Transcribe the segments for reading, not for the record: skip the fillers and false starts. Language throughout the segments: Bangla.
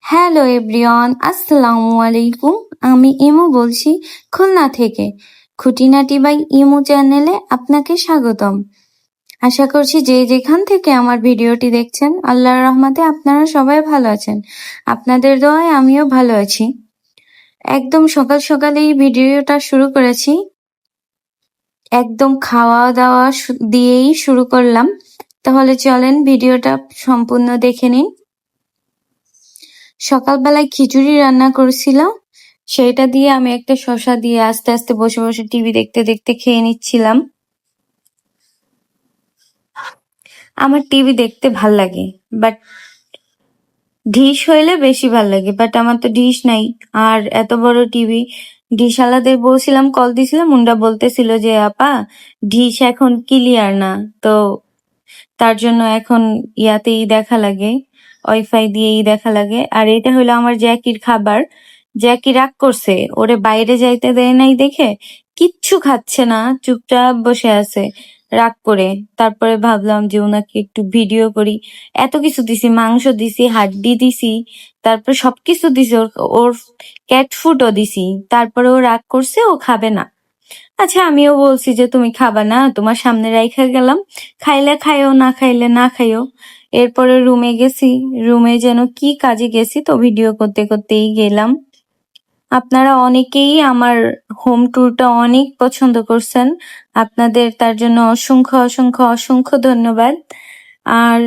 হ্যালো এভরিওয়ান, আসসালামু আলাইকুম। আমি ইমু বলছি খুলনা থেকে। খুঁটিনাটি বাই ইমু চ্যানেলে আপনাকে স্বাগতম। আশা করছি যে যেখান থেকে আমার ভিডিওটি দেখছেন আল্লাহর রহমতে আপনারা সবাই ভালো আছেন। আপনাদের দোয়ায় আমিও ভালো আছি। একদম সকাল সকালেই ভিডিওটা শুরু করেছি। একদম খাওয়া দাওয়া দিয়েই শুরু করলাম। তাহলে চলেন ভিডিওটা সম্পূর্ণ দেখে নিন। সকালবেলায় খিচুড়ি রান্না করছিলাম, সেটা দিয়ে আমি একটা শসা দিয়ে আস্তে আস্তে বসে বসে টিভি দেখতে দেখতে খেয়ে নিচ্ছিলাম। আমার টিভি দেখতে ভাল লাগে, বাট ডিশ হইলে বেশি ভাল লাগে, বাট আমার তো ডিশ নাই। আর এত বড় টিভি, ডিশওয়ালাদের বলছিলাম, কল দিছিলাম, উনরা বলতেছিল যে আপা ডিশ এখন ক্লিয়ার না, তো তার জন্য এখন ইয়াতেই দেখা লাগে, ওয়াইফাই দিয়েই দেখা লাগে। আর এটা হলো আমার জ্যাকির খাবার। জ্যাকি রাগ করছে, ওরে বাইরে যাইতে দেয় নাই দেখে কিচ্ছু খাচ্ছে না, চুপচাপ বসে আছে রাগ করে। তারপরে ভাবলাম যে ওনাকে একটু ভিডিও করি। এত কিছু দিছি, মাংস দিছি, হাড্ডি দিছি, তারপর সবকিছু দিছি, ওর ক্যাট ফুডও দিছি। তারপরে ও রাগ করছে, ও খাবে না। আচ্ছা, আমিও বলছি যে তুমি খাবা না, তোমার সামনে রাইখা গেলাম, খাইলে খাইও, না খাইলে না খাইও। এরপরে রুমে গেছি, রুমে যেন কি কাজে গেছি, তো ভিডিও করতে করতেই গেলাম। আপনারা অনেকেই আমার হোম ট্যুরটা অনেক পছন্দ করছেন, আপনাদের তার জন্য অসংখ্য অসংখ্য অসংখ্য ধন্যবাদ। আর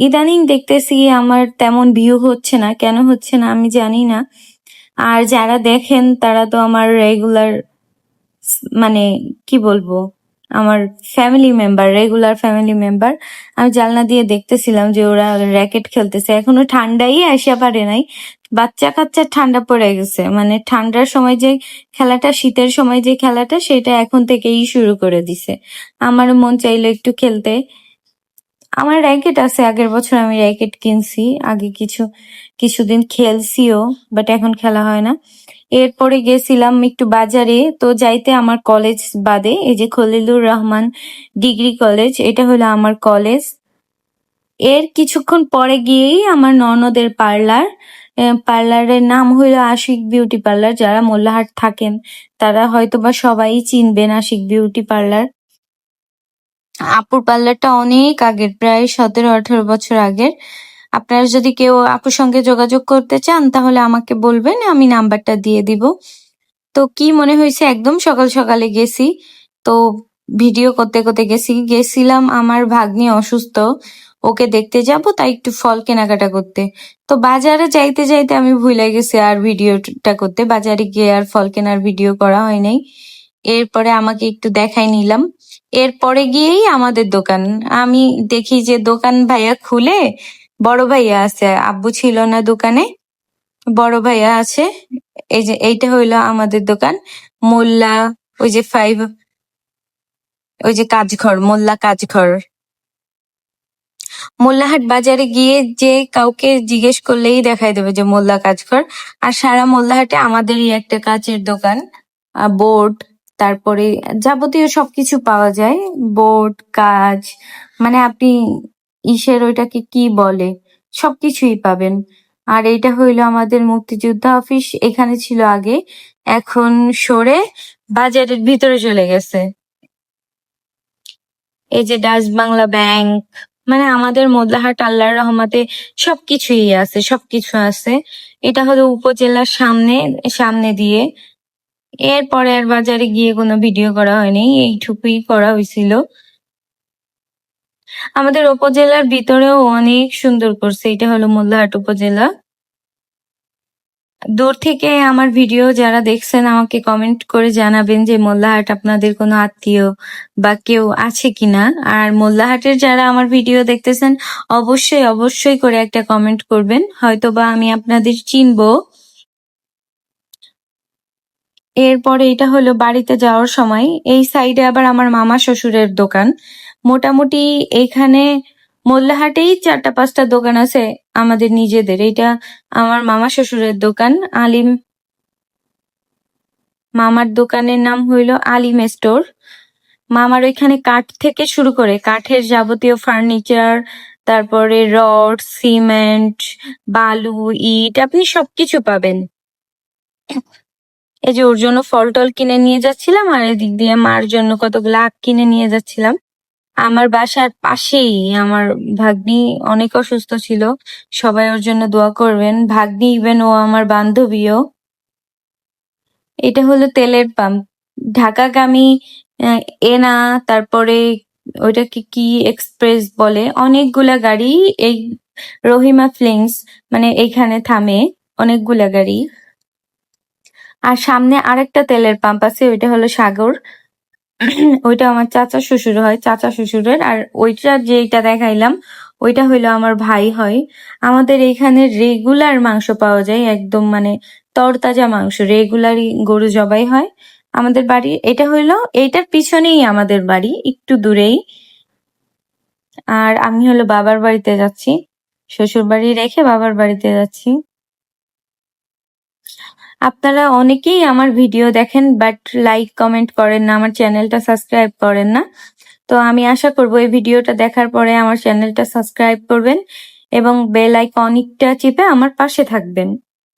ইদানিং দেখতেছি আমার তেমন ভিউ হচ্ছে না, কেন হচ্ছে না আমি জানি না। আর যারা দেখেন তারা তো আমার রেগুলার, মানে কি বলবো, আমার family member, regular family member. আমি জানলা দিয়ে দেখতেছিলাম যে ওরা র্যাকেট খেলতেছে, এখনো ঠান্ডাই আসা পারে নাই, বাচ্চা কাচ্চার ঠান্ডা পড়ে গেছে। মানে ঠান্ডার সময় যে খেলাটা, শীতের সময় যে খেলাটা, সেটা এখন থেকেই শুরু করে দিছে। আমার মন চাইলো একটু খেলতে। আমার র্যাকেট আছে, আগের বছর আমি র্যাকেট কিনছি, আগে কিছুদিন খেলছিও, বাট এখন খেলা হয় না। এরপরে গেছিলাম একটু বাজারে, তো যাইতে আমার কলেজ বাদে, এই যে খলিলুর রহমান ডিগ্রি কলেজ, এটা হলো আমার কলেজ। এর কিছুক্ষণ পরে গিয়েই আমার ননদের পার্লার, পার্লারের নাম হইলো আশিক বিউটি পার্লার। যারা মোল্লাহাট থাকেন তারা হয়তোবা সবাই চিনবেন আশিক বিউটি পার্লার। আপুর পার্লারটা অনেক আগের, প্রায় 17-18 বছর আগের। আপনারা যদি কেউ আপুর সঙ্গে যোগাযোগ করতে চান তাহলে আমাকে বলবেন, আমি নাম্বারটা দিয়ে দিব। তো কি মনে হয়েছে, একদম সকাল সকালে গেছি, তো ভিডিও করতে করতে গেছিলাম আমার ভাগ্নি অসুস্থ, ওকে দেখতে যাব, তাই একটু ফল কেনাকাটা করতে। তো বাজারে যাইতে যাইতে আমি ভুলে গেছি আর ভিডিওটা করতে, বাজারে গিয়ে আর ফল কেনার ভিডিও করা হয় নাই। এরপরে আমাকে একটু দেখাই নিলাম। এরপরে গিয়েই আমাদের দোকান, আমি দেখি যে দোকান ভাইয়া খুলে, বড় ভাইয়া আছে, আব্বু ছিল না দোকানে, বড় ভাইয়া আছে। এই যে এইটা হইলো আমাদের দোকান, মোল্লা, ওই যে ওই যে কাজঘর, মোল্লা কাজঘর। মোল্লাহাট বাজারে গিয়ে যে কাউকে জিজ্ঞেস করলেই দেখাই দেবে যে মোল্লা কাজঘর। আর সারা মোল্লাহাটে আমাদেরই একটা কাচের দোকান, বোর্ড, তারপরে যাবতীয় সবকিছু পাওয়া যায়, বোর্ড, কাজ, মানে আপনি ইসের ওইটাকে কি বলে, সবকিছুই পাবেন। আর এইটা হইলো আমাদের মুক্তিযোদ্ধা অফিস, এখানে ছিল আগে, এখন সরে বাজারের ভিতরে চলে গেছে। এই যে ডাচ বাংলা ব্যাংক, মানে আমাদের মোল্লাহাট আল্লাহর রহমতে সবকিছুই আছে, সবকিছু আছে। এটা হলো উপজেলার সামনে, সামনে দিয়ে। এরপরে আর বাজারে গিয়ে কোনো ভিডিও করা হয়নি, এইটুকুই করা হয়েছিল। আমাদের উপজেলার ভিতরেও অনেক সুন্দর করছে, এটা হলো মোল্লাহাট উপজেলা। দূর থেকে আমার ভিডিও যারা দেখছেন আমাকে কমেন্ট করে জানাবেন যে মোল্লাহাট আপনাদের কোনো আত্মীয় বা কেউ আছে কিনা। আর মোল্লাহাটের যারা আমার ভিডিও দেখতেছেন অবশ্যই অবশ্যই করে একটা কমেন্ট করবেন, হয়তোবা আমি আপনাদের চিনবো। এরপরে এটা হলো বাড়িতে যাওয়ার সময়, এই সাইডে আবার আমার মামা শ্বশুরের দোকান। মোটামুটি এইখানে মোল্লাহাটেই 4-5টা দোকান আছে আমাদের নিজেদের। এটা আমার মামা শ্বশুরের দোকান, আলিম। মামার দোকানের নাম হইলো আলিম স্টোর। মামার ওইখানে কাঠ থেকে শুরু করে কাঠের যাবতীয় ফার্নিচার, তারপরে রড, সিমেন্ট, বালু, ইট, আপনি সবকিছু পাবেন। এই যে ওর জন্য ফল টল কিনে নিয়ে যাচ্ছিলাম, আর এদিক দিয়ে মার জন্য কতগুলো আখ কিনে নিয়ে যাচ্ছিলাম। আমার বাসার পাশেই আমার ভাগ্নি অনেক অসুস্থ ছিল, সবাই ওর জন্য দোয়া করবেন। ভাগ্নি ইভেন ও আমার বান্ধবীও। এটা হলো তেলের পাম্প, ঢাকাগামী এনা, তারপরে ওইটাকে কি এক্সপ্রেস বলে, অনেকগুলা গাড়ি এই রহিমা ফ্লিংস মানে এইখানে থামে, অনেকগুলা গাড়ি। আর সামনে আরেকটা তেলের পাম্প আছে, ওইটা হলো সাগর। ওইটা আমার চাচা শ্বশুর হয়, চাচা শ্বশুরের। আর ওইটা যেটা দেখাইলাম ওইটা হইলো আমার ভাই হয়। আমাদের এখানে রেগুলার মাংস পাওয়া যায়, একদম মানে তরতাজা মাংস, রেগুলারই গরু জবাই হয় আমাদের বাড়ি। এটা হইলো এইটার পিছনেই আমাদের বাড়ি, একটু দূরেই। আর আমি হলো বাবার বাড়িতে যাচ্ছি, শ্বশুর বাড়ি রেখে বাবার বাড়িতে যাচ্ছি। আপনারা অনেকেই আমার ভিডিও দেখেন বাট লাইক কমেন্ট করেন না, আমার চ্যানেলটা সাবস্ক্রাইব করেন না। তো আমি আশা করব এই ভিডিওটা দেখার পরে আমার চ্যানেলটা সাবস্ক্রাইব করবেন এবং বেল আইকনটা চেপে আমার পাশে থাকবেন।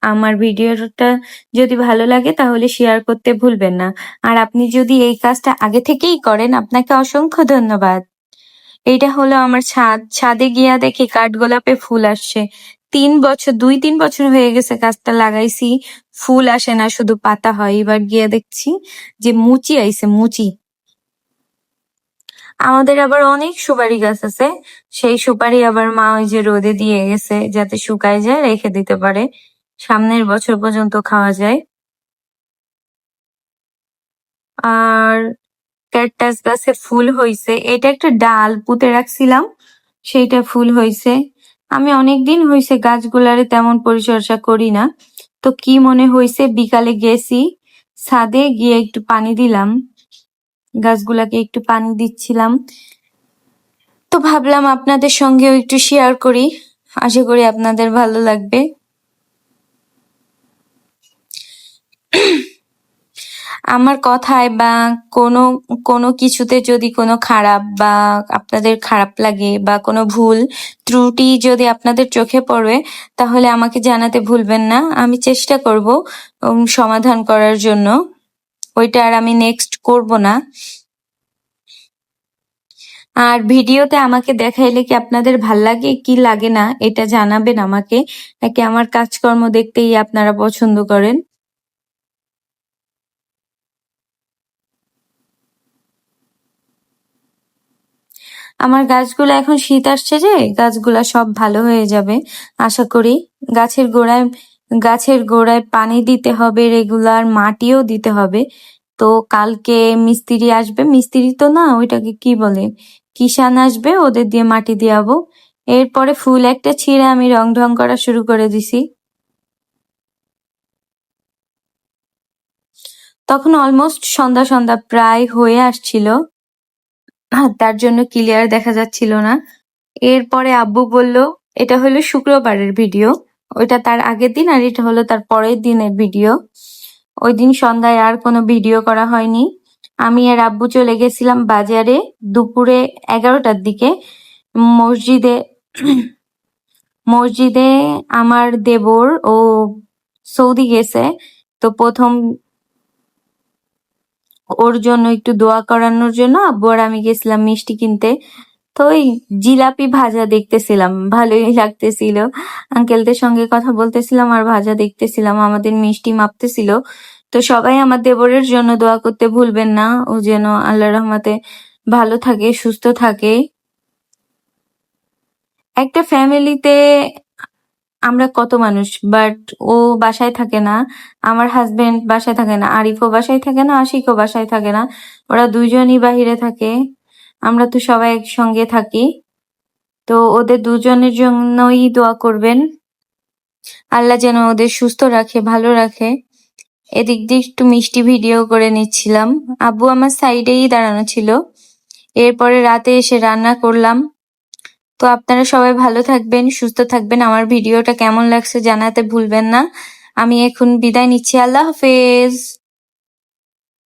আমার ভিডিওটা যদি ভালো লাগে তাহলে শেয়ার করতে ভুলবেন না। আর আপনি যদি এই কাজটা আগে থেকেই করেন, আপনাকে অসংখ্য ধন্যবাদ। এইটা হলো আমার ছাদ, ছাদে গিয়া দেখি কাঠগোলাপে ফুল আসছে। 3 বছর, 2-3 বছর হয়ে গেছে গাছটা লাগাইছি, ফুল আসে না, শুধু পাতা হয়। এবার গিয়া দেখছি যে মুচি আইছে, মুচি। আমাদের আবার অনেক সুপারি গাছ আছে, সেই সুপারি আবার মা ওই যে রোদে দিয়ে গেছে যাতে শুকায় যায়, রেখে দিতে পারে, সামনের বছর পর্যন্ত খাওয়া যায়। আর ক্যাকটাস গাছে ফুল হইছে, এটা একটা ডাল পুঁতে রাখছিলাম, সেইটা ফুল হইছে। আমি অনেকদিন হইছে গাছগুলারে তেমন পরিচর্যা করি না, তো কি মনে হইছে বিকালে গেছি ছাদে গিয়ে একটু পানি দিলাম, গাছগুলাকে একটু পানি দিচ্ছিলাম। তো ভাবলাম আপনাদের সঙ্গেও একটু শেয়ার করি, আশা করি আপনাদের ভালো লাগবে। আমার কথায় বা কোনো কোনো কিছুতে যদি কোনো খারাপ বা আপনাদের খারাপ লাগে বা কোনো ভুল ত্রুটি যদি আপনাদের চোখে পড়ে, তাহলে আমাকে জানাতে ভুলবেন না, আমি চেষ্টা করব সমাধান করার জন্য। ওইটা আর আমি নেক্সট করব না। আর ভিডিওতে আমাকে দেখাইলে কি আপনাদের ভাল লাগে কি লাগে না এটা জানাবেন আমাকে, নাকি আমার কাজকর্ম দেখতেই আপনারা পছন্দ করেন। আমার গাছগুলো এখন শীত আসছে যে গাছগুলা সব ভালো হয়ে যাবে আশা করি। গাছের গোড়ায় পানি দিতে হবে রেগুলার, মাটিও দিতে হবে। তো কালকে মিস্ত্রি আসবে, মিস্ত্রি তো না, ওইটাকে কি বলে, কিষান আসবে, ওদের দিয়ে মাটি দিয়াবো। এরপরে ফুল একটা ছিঁড়ে আমি রং ঢং করা শুরু করে দিছি। তখন অলমোস্ট সন্ধ্যা সন্ধ্যা প্রায় হয়ে আসছিল, তার জন্য ক্লিয়ার দেখা যাচ্ছিল না। এরপরে আব্বু বলল, এটা হলো শুক্রবারের ভিডিও, ওইটা তার আগের দিন, আর এটা হলো তার পরের দিনের ভিডিও। ওই দিন সন্ধ্যায় আর কোনো ভিডিও করা হয়নি। আমি আর আব্বু চলে গেছিলাম বাজারে দুপুরে 11টার দিকে। মসজিদে মসজিদে আমার দেবর ও সৌদি গেছে, তো প্রথম ওর জন্য একটু দোয়া করানোর জন্য আব্বু আর আমি গেছিলাম মিষ্টি কিনতে। তো ওই জিলাপি ভাজা দেখতেছিলাম, ভালোই লাগতেছিল। আঙ্কেলদের সঙ্গে কথা বলতেছিলাম আর ভাজা দেখতেছিলাম, আমাদের মিষ্টি মাপতেছিল। তো সবাই আমার দেবরের জন্য দোয়া করতে ভুলবেন না, ও যেন আল্লাহর রহমতে ভালো থাকে, সুস্থ থাকে। একটা ফ্যামিলিতে আমরা কত মানুষ, বাট ও বাসায় থাকে না, আমার হাজবেন্ড বাসায় থাকে না, আরিফও বাসায় থাকে না, আশিকও বাসায় থাকে না, ওরা দুইজনই বাহিরে থাকে। আমরা তো সবাই একসঙ্গে থাকি। তো ওদের দুজনের জন্যই দোয়া করবেন, আল্লাহ যেন ওদের সুস্থ রাখে, ভালো রাখে। এদিক দিয়ে একটু মিষ্টি ভিডিও করে নিচ্ছিলাম, আব্বু আমার সাইডেই দাঁড়ানো ছিল। এরপরে রাতে এসে রান্না করলাম। তো আপনারা সবাই ভালো থাকবেন, সুস্থ থাকবেন। আমার ভিডিওটা কেমন লাগছে জানাতে ভুলবেন না। আমি এখন বিদায় নিচ্ছি, আল্লাহ হাফেজ।